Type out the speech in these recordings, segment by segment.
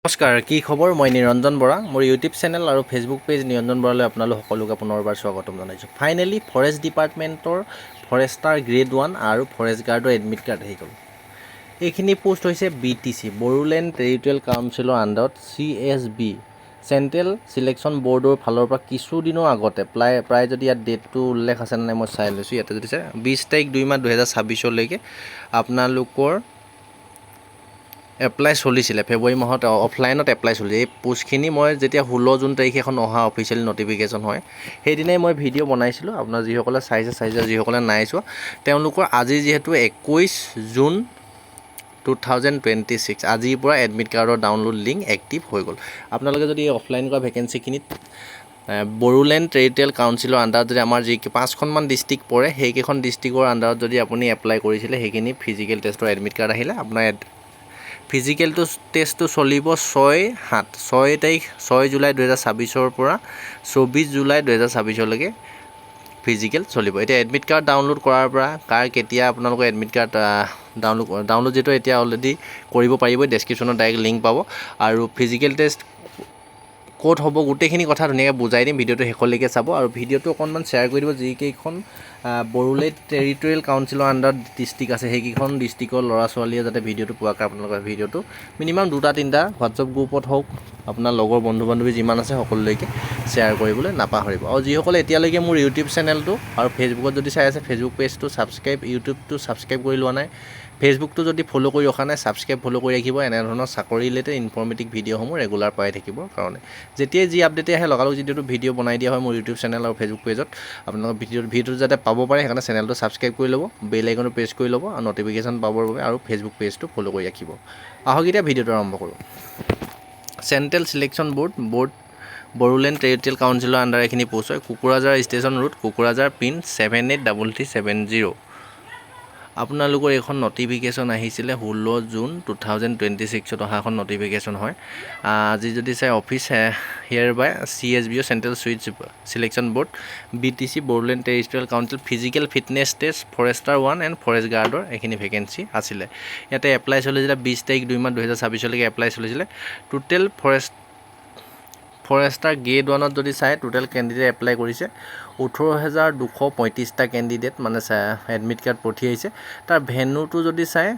নমস্কাৰ, কি খবৰ? মই নিৰঞ্জন বৰা। মোৰ ইউটিউব চেনেল আৰু ফেচবুক পেজ নিৰঞ্জন বৰালৈ আপোনালোক সকলোকে পুনৰবাৰ স্বাগতম জনাইছোঁ। ফাইনেলি ফৰেষ্ট ডিপাৰ্টমেণ্টৰ ফৰেষ্টাৰ গ্ৰেড 1 আৰু ফৰেষ্ট গাৰ্ডৰ এডমিট কাৰ্ড আহি গ'ল। এইখিনি পোষ্ট হৈছে BTC বড়োলেণ্ড টেৰিটৰিয়েল কাউন্সিলৰ আণ্ডাৰত CSB চেণ্ট্ৰেল চিলেকশ্যন বৰ্ডৰ ফালৰ পৰা কিছুদিনৰ আগতে প্ৰায় যদি ইয়াত ডেটটো উল্লেখ আছে নাই মই চাই লৈছোঁ। ইয়াতে যদি চাই 20 তাৰিখ 2 মাহ 2026লৈকে আপোনালোকৰ এপ্লাই চলিছিলে। ফেব্ৰুৱাৰী মাহত অফলাইনত এপ্লাই চলিছে। এই পোষ্টখিনি মই যেতিয়া 16 জুন তাৰিখে এখন অহা অফিচিয়েল নটিফিকেশ্যন হয় সেইদিনাই মই ভিডিঅ' বনাইছিলোঁ। আপোনাৰ যিসকলে চাইছে যিসকলে নাই চোৱা তেওঁলোকৰ আজি যিহেতু 21 জুন 2026 আজিৰ পৰা এডমিট কাৰ্ডৰ ডাউনলোড লিংক এক্টিভ হৈ গ'ল। আপোনালোকে যদি অফলাইন কৰা ভেকেঞ্চিখিনিত বড়োলেণ্ড টেৰিটৰিয়েল কাউন্সিলৰ আণ্ডাৰত যদি আমাৰ যি 5খনমান ডিষ্ট্ৰিক্ট পৰে সেইকেইখন ডিষ্ট্ৰিক্টৰ আণ্ডাৰত যদি আপুনি এপ্লাই কৰিছিলে সেইখিনি ফিজিকেল টেষ্টৰ এডমিট কাৰ্ড আহিলে আপোনাৰ ফিজিকেল টেষ্টটো চলিব 6 জুলাই 2026 পৰা 24 জুলাই 2026লৈকে ফিজিকেল চলিব। এতিয়া এডমিট কাৰ্ড ডাউনলোড কৰাৰ পৰা কেতিয়া আপোনালোকৰ এডমিট কাৰ্ড ডাউনলোড যিটো এতিয়া অলৰেডি কৰিব পাৰিব। ডেছক্ৰিপশ্যনত ডাইৰেক্ট লিংক পাব আৰু ফিজিকেল টেষ্ট ক'ত হ'ব গোটেইখিনি কথা ধুনীয়াকৈ বুজাই দিম। ভিডিঅ'টো শেষলৈকে চাব আৰু ভিডিঅ'টো অকণমান শ্বেয়াৰ কৰি দিব। যিকেইখন বড়োলেণ্ড টেৰিটৰিয়েল কাউন্সিলৰ আণ্ডাৰত ডিষ্ট্ৰিক্ট আছে সেইকেইখন ডিষ্ট্ৰিক্টৰ ল'ৰা ছোৱালীয়ে যাতে ভিডিঅ'টো পোৱাকৈ আপোনালোকৰ ভিডিঅ'টো মিনিমাম 2-3টা হোৱাটছআপ গ্ৰুপত হওক আপোনাৰ লগৰ বন্ধু বান্ধৱী যিমান আছে সকলোলৈকে শ্বেয়াৰ কৰিবলৈ নাপাহৰিব। আৰু যিসকলে এতিয়ালৈকে মোৰ ইউটিউব চেনেলটো আৰু ফেচবুকত যদি চাই আছে ফেচবুক পেজটো ছাবস্ক্ৰাইব, ইউটিউবটো ছাবস্ক্ৰাইব কৰি লোৱা নাই, ফেচবুকটো যদি ফ'ল' কৰি ৰখা নাই ছাবস্ক্ৰাইব ফ'ল' কৰি ৰাখিব। এনেধৰণৰ চাকৰি ৰিলেটেড ইনফৰ্মেটিভ ভিডিঅ'সমূহ ৰেগুলাৰ পাই থাকিবৰ কাৰণে যেতিয়াই যি আপডেট আহে লগালগ যিটো ভিডিঅ' বনাই দিয়া হয় মোৰ ইউটিউব চেনেল আৰু ফেচবুক পেজত আপোনালোকৰ ভিডিঅ'টো যাতে পাব পাৰে সেইকাৰণে চেনেলটো ছাবস্ক্ৰাইব কৰি ল'ব, বেল আইকনটো প্ৰেছ কৰি ল'ব আৰু নটিফিকেশ্যন পাবৰ বাবে আৰু ফেচবুক পেজটো ফ'ল' কৰি ৰাখিব। আহক এতিয়া ভিডিঅ'টো আৰম্ভ কৰোঁ। Central selection board Bodoland territorial কাউন্সিলৰ আণ্ডাৰ এইখিনি পোষ্ট হয়। Kokrajhar station road, Kokrajhar pin 783370। আপোনালোকৰ এইখন নটিফিকেশ্যন আহিছিলে 16 জুন 2026ত অহা এখন নটিফিকেশ্যন হয়। আজি যদি চাই অফিচ হিয়াৰ বাই CSB central selection board BTC Bodoland territorial council physical fitness test forester 1 and forest গাৰ্ডৰ এইখিনি ভেকেঞ্চি আছিলে। ইয়াতে এপ্লাই চলিছিলে 20 তাৰিখ 2 মাহ 2026লৈকে এপ্লাই চলিছিলে। টোটেল ফৰেষ্টাৰ গ্ৰেড 1ত যদি চাই টোটেল কেণ্ডিডেট এপ্লাই কৰিছে 18,235টা কেণ্ডিডেট মানে এডমিট কাৰ্ড পঠিয়াইছে। তাৰ ভেন্যুটো যদি চাই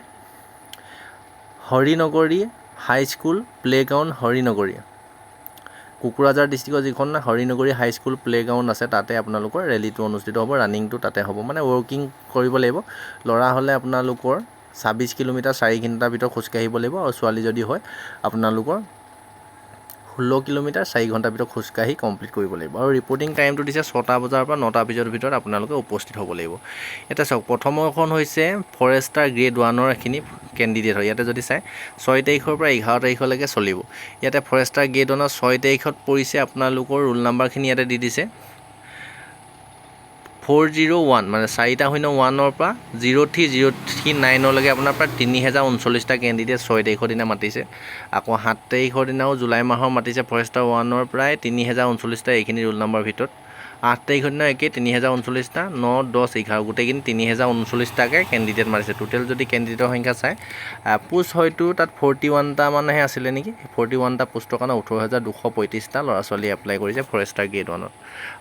হৰিনগৰী হাইস্কুল প্লেগ্ৰাউণ্ড হৰিনগৰী কুকুৰাঝাৰ ডিষ্ট্ৰিক্টৰ যিখন হৰিনগৰী হাইস্কুল প্লেগ্ৰাউণ্ড আছে তাতে আপোনালোকৰ ৰেলীটো অনুষ্ঠিত হ'ব। ৰানিংটো তাতে হ'ব মানে ৱৰ্কিং কৰিব লাগিব। ল'ৰা হ'লে আপোনালোকৰ 26 কিলোমিটাৰ 4 ঘণ্টাৰ ভিতৰত খোজকাঢ়িব লাগিব আৰু ছোৱালী যদি হয় আপোনালোকৰ 16 কিলোমিটাৰ 4 ঘণ্টাৰ ভিতৰত খোজকাঢ়ি কমপ্লিট কৰিব লাগিব। আৰু ৰিপৰ্টিং টাইমটো দিছে 6টা বজাৰ পৰা 9টা বজাৰ ভিতৰত আপোনালোকে উপস্থিত হ'ব লাগিব। এতিয়া চাওক প্ৰথমখন হৈছে ফৰেষ্টাৰ গ্ৰেড 1ৰ এইখিনি কেণ্ডিডেট হয়। ইয়াতে যদি চাই 6 তাৰিখৰ পৰা 11 তাৰিখলৈকে চলিব। ইয়াতে ফৰেষ্টাৰ গ্ৰেড 1ৰ 6 তাৰিখত পৰিছে আপোনালোকৰ ৰোল নাম্বাৰখিনি ইয়াতে দি দিছে 401 মানে 401ৰ পৰা 03039লৈকে আপোনাৰ প্ৰায় 3039টা কেণ্ডিডেট 6 তাৰিখৰ দিনা মাতিছে। আকৌ 7 তাৰিখৰ দিনাও জুলাই মাহৰ মাতিছে ফৰেষ্টাৰ 1ৰ প্ৰায় 3039টা এইখিনি ৰোল নাম্বাৰৰ ভিতৰত। 8 তাৰিখৰ দিনা একেই 3039টা 9, 10, 11 গোটেইখিনি 3039টাকৈ কেণ্ডিডেট মাতিছে। টোটেল যদি কেণ্ডিডেটৰ সংখ্যা চাই পোষ্ট হয়তো তাত 41টা মানহে আছিলে নেকি। 41টা পোষ্টৰ কাৰণে 18,235টা ল'ৰা ছোৱালী এপ্লাই কৰিছে ফৰেষ্টাৰ গ্ৰেড 1ত।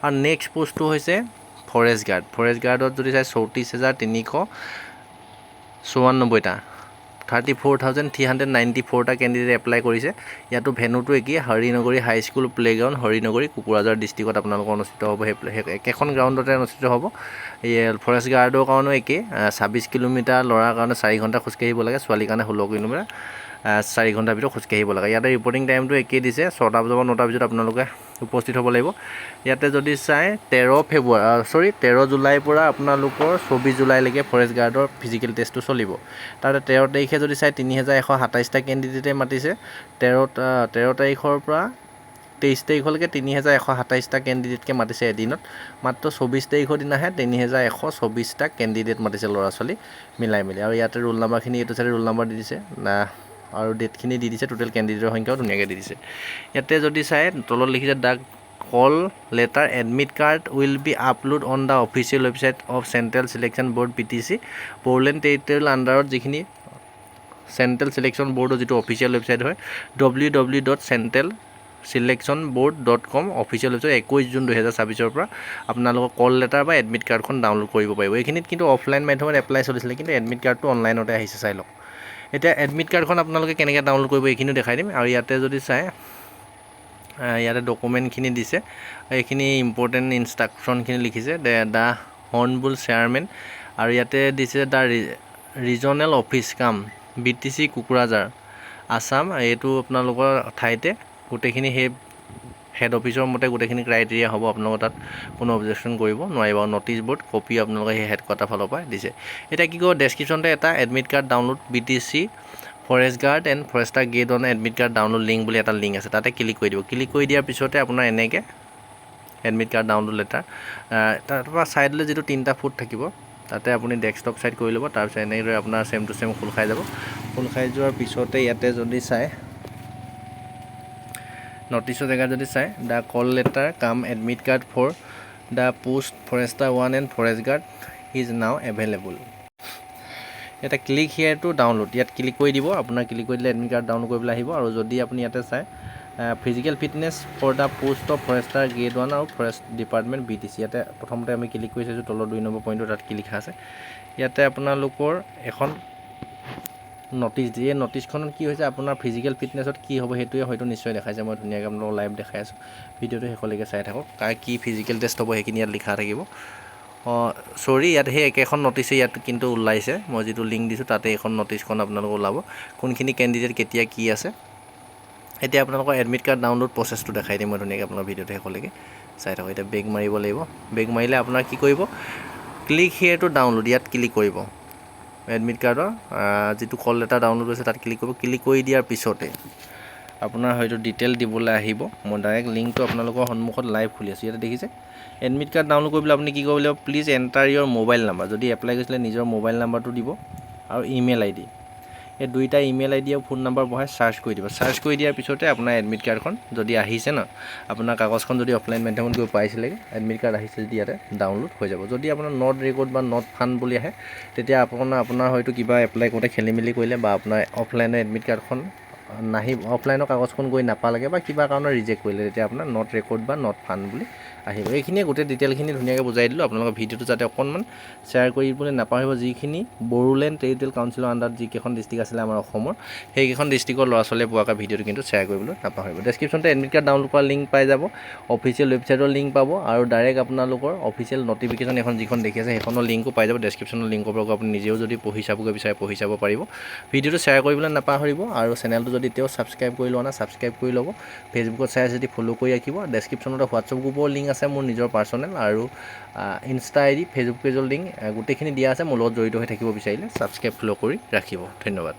আৰু নেক্সট পোষ্টটো হৈছে ফৰেষ্ট গাৰ্ডত যদি চাই 34,394টা 34,394টা কেণ্ডিডেট এপ্লাই কৰিছে। ইয়াতো ভেন্যুটো একেই হৰিনগৰী হাইস্কুল প্লেগ্ৰাউণ্ড হৰিনগৰী কুকুৰাঝাৰ ডিষ্ট্ৰিক্টত আপোনালোকৰ অনুষ্ঠিত হ'ব। একেখন গ্ৰাউণ্ডতে অনুষ্ঠিত হ'ব। এই ফৰেষ্ট গাৰ্ডৰ কাৰণেও একেই 26 কিলোমিটাৰ ল'ৰাৰ কাৰণে 4 ঘণ্টা খোজকাঢ়িব লাগে, ছোৱালীৰ কাৰণে 16 কিলোমিটাৰ 4 ঘণ্টাৰ ভিতৰত খোজকাঢ়িব লাগে। ইয়াতে ৰিপৰ্টিং টাইমটো একেই দিছে 6টা বজাৰ পৰা 9টাৰ ভিতৰত আপোনালোকে উপস্থিত হ'ব লাগিব। ইয়াতে যদি চাই 13 জুলাইৰ পৰা আপোনালোকৰ 24 জুলাইলৈকে ফৰেষ্ট গাৰ্ডৰ ফিজিকেল টেষ্টটো চলিব। তাতে 13 তাৰিখে যদি চাই 30,127টা কেণ্ডিডেটে মাতিছে। 13 তাৰিখৰ পৰা 23 তাৰিখলৈকে 30,127টা কেণ্ডিডেটকৈ মাতিছে এদিনত। মাত্ৰ 24 তাৰিখৰ দিনাহে 30,124টা কেণ্ডিডেট মাতিছে ল'ৰা ছোৱালী মিলাই মেলি। আৰু ইয়াতে ৰোল নাম্বাৰখিনি এইটো চাইডে ৰোল নাম্বাৰ দি দিছে আৰু ডেটখিনি দি দিছে। টোটেল কেণ্ডিডেটৰ সংখ্যাও ধুনীয়াকৈ দি দিছে। ইয়াতে যদি চাই তলত লিখিছে the call letter admit card will be upload on the official website of central selection board BTC Bodoland territorial আণ্ডাৰত যিখিনি চেণ্ট্ৰেল ছিলেকশ্যন বৰ্ডৰ যিটো অফিচিয়েল ৱেবছাইট হয় www.centralselectionboard.com অফিচিয়েল ৱেবছাইট 21 জুন 2024 পৰা আপোনালোকৰ কল লেটাৰ বা এডমিট কাৰ্ডখন ডাউনলোড কৰিব পাৰিব। এইখিনিত কিন্তু অফলাইন মাধ্যমত এপ্লাই চলিছিলে, কিন্তু এডমিট কাৰ্ডটো অনলাইনতে আহিছে, চাই লওক। এতিয়া এডমিট কাৰ্ডখন আপোনালোকে কেনেকৈ ডাউনলোড কৰিব এইখিনিও দেখাই দিম। আৰু ইয়াতে যদি চাই ইয়াতে ডকুমেণ্টখিনি দিছে, এইখিনি ইম্পৰ্টেণ্ট ইনষ্ট্ৰাকশ্যনখিনি লিখিছে দ্য হৰ্ণবুল চেয়াৰমেন, আৰু ইয়াতে দিছে দ্য ৰিজনেল অফিচ কাম BTC কোকৰাঝাৰ আছাম। এইটো আপোনালোকৰ ঠাইতে গোটেইখিনি সেই হেড অফিচৰ মতে গোটেইখিনি ক্ৰাইটেৰিয়া হ'ব। আপোনালোকৰ তাত কোনো অবজেকশ্যন কৰিব নোৱাৰিব। ন'টিছ ব'ৰ্ড কপি আপোনালোকে সেই হেড কোৱাৰ্টাৰ ফালৰ পৰা দিছে। এতিয়া কি কৰিব, ডেছক্ৰিপশ্যনতে এটা admit card download BTC forest guard and forester get on admit card download link বুলি এটা লিংক আছে, তাতে ক্লিক কৰি দিব। ক্লিক কৰি দিয়াৰ পিছতে আপোনাৰ এনেকৈ এডমিট কাৰ্ড ডাউনলোড লেটাৰ, তাৰপৰা ছাইডলৈ যিটো 3টা ফুট থাকিব তাতে আপুনি ডেস্কটপ ছাইড কৰি ল'ব। তাৰপিছত এনেদৰে আপোনাৰ ছেম টু ছেম খোল খাই যাব। খোল খাই যোৱাৰ পিছতে ইয়াতে যদি চাই নটিছৰ জেগাত যদি চাই the call letter come admit card for the post forester 1 and forest guard is now available. এটা ক্লিক হিয়াৰ টু ডাউনলোড, ইয়াত ক্লিক কৰি দিব। আপোনাৰ ক্লিক কৰি দিলে এডমিট কাৰ্ড ডাউনলোড কৰিবলৈ আহিব। আৰু যদি আপুনি ইয়াতে চাই physical fitness for the post of forester grade 1 আৰু ফৰেষ্ট ডিপাৰ্টমেণ্ট BTC, ইয়াতে প্ৰথমতে আমি ক্লিক কৰি চাইছোঁ তলৰ 2 নম্বৰ পইণ্টটো, তাত কি লিখা আছে। ইয়াতে আপোনালোকৰ এখন নটিছ দিয়ে। এই নটিছখনত কি হৈছে, আপোনাৰ ফিজিকেল ফিটনেছত কি হ'ব সেইটোৱে হয়তো নিশ্চয় দেখাইছে। মই ধুনীয়াকৈ আপোনালোকক লাইভ দেখাই আছোঁ, ভিডিঅ'টো শেষলৈকে চাই থাকক। কাৰ কি ফিজিকেল টেষ্ট হ'ব সেইখিনি ইয়াত লিখা থাকিব। চৰি, ইয়াত সেই একেখন নটিছে ইয়াত কিন্তু ওলাইছে। মই যিটো লিংক দিছোঁ তাতে এইখন নটিছখন আপোনালোকৰ ওলাব, কোনখিনি কেণ্ডিডেট কেতিয়া কি আছে। এতিয়া আপোনালোকৰ এডমিট কাৰ্ড ডাউনলোড প্ৰচেছটো দেখাই দিম মই ধুনীয়াকৈ, আপোনাৰ ভিডিঅ'টো শেষলৈকে চাই থাকক। এতিয়া বেক মাৰিব লাগিব। বেক মাৰিলে আপোনাৰ কি কৰিব, ক্লিক হিয়াৰ টু ডাউনলোড, ইয়াত ক্লিক কৰিব। এডমিট কাৰ্ডৰ যিটো কল লেটাৰ ডাউনলোড হৈছে তাত ক্লিক কৰিব। ক্লিক কৰি দিয়াৰ পিছতে আপোনাৰ হয়তো ডিটেইল দিবলৈ আহিব। মই ডাইৰেক্ট লিংকটো আপোনালোকৰ সন্মুখত লাইভ খুলি আছোঁ। ইয়াতে দেখিছে এডমিট কাৰ্ড ডাউনলোড কৰিবলৈ আপুনি কি কৰিব লাগিব, please enter your mobile number, যদি এপ্লাই কৰিছিলে নিজৰ মোবাইল নাম্বাৰটো দিব, আৰু ইমেইল ID, এই 2টা ইমেইল ID আৰু ফোন নাম্বাৰ বহাই চাৰ্চ কৰি দিব। চাৰ্চ কৰি দিয়াৰ পিছতে আপোনাৰ এডমিট কাৰ্ডখন যদি আহিছে ন, আপোনাৰ কাগজখন যদি অফলাইন মাধ্যমত গৈ পাইছিলে, এডমিট কাৰ্ড আহিছে যদি ইয়াতে ডাউনলোড হৈ যাব। যদি আপোনাৰ নট ৰেকৰ্ড বা নট ফাণ্ড বুলি আহে, তেতিয়া আপোনাৰ হয়তো কিবা এপ্লাই কৰোঁতে খেলি মেলি কৰিলে, বা আপোনাৰ অফলাইনৰ এডমিট কাৰ্ডখন অফলাইনৰ কাগজখন গৈ নাপালেগে, বা কিবা কাৰণত ৰিজেক্ট কৰিলে, তেতিয়া আপোনাৰ নট ৰেকৰ্ড বা নট ফাণ্ড বুলি আহিব। এইখিনিয়ে গোটেই ডিটেইলখিনি ধুনীয়াকৈ বুজাই দিলোঁ। আপোনালোকৰ ভিডিঅ'টো যাতে অকণমান শ্বেয়াৰ কৰিবলৈ নাপাহৰিব। যিখিনি বড়োলেণ্ড টেৰিটৰিয়েল কাউন্সিলৰ আণ্ডাৰত যিকেইখন ডিষ্ট্ৰিক্ট আছিলে আমাৰ অসমৰ, সেইকেইখন ডিষ্ট্ৰিক্টৰ ল'ৰা ছোৱালীয়ে পোৱাকৈ ভিডিঅ'টো কিন্তু শ্বেয়াৰ কৰিবলৈ নাপাহৰিব। ডেছক্ৰিপশ্যনতে এডমিট কাৰ্ড ডাউনলোড কৰা লিংক পাই যাব, অফিচিয়েল ৱেবছাইটৰ লিংক পাব, আৰু ডাইৰেক্ট আপোনালোকৰ অফিচিয়েল নটিফিকেশ্যন এখন যিখন দেখি আছে সেইখনৰ লিংকো পাই যাব। ডেছক্ৰিপশ্যনৰ লিংকৰ পৰা আপুনি নিজেও যদি পঢ়ি চাবগৈ বিচাৰে পঢ়ি চাব পাৰিব। ভিডিঅ'টো শ্বেয়াৰ কৰিবলৈ নাপাহৰিব, আৰু চেনেলটো যদি তেওঁ ছাবস্ক্ৰাইব কৰি লোৱা নাই ছাবস্ক্ৰাইব কৰি ল'ব। ফেচবুকত চাই যদি ফ'ল' কৰি ৰাখিব। ডেছক্ৰিপশ্যনতে হোৱাটছআপ গ্ৰুপৰ লিংক আছে মোৰ নিজৰ পাৰ্চনেল, আৰু ইনষ্টা ID, ফেচবুক পেজৰ লিংক গোটেইখিনি দিয়া আছে। মোৰ লগত জড়িত হৈ থাকিব বিচাৰিলে ছাবস্ক্ৰাইব ফ'ল' কৰি ৰাখিব। ধন্যবাদ।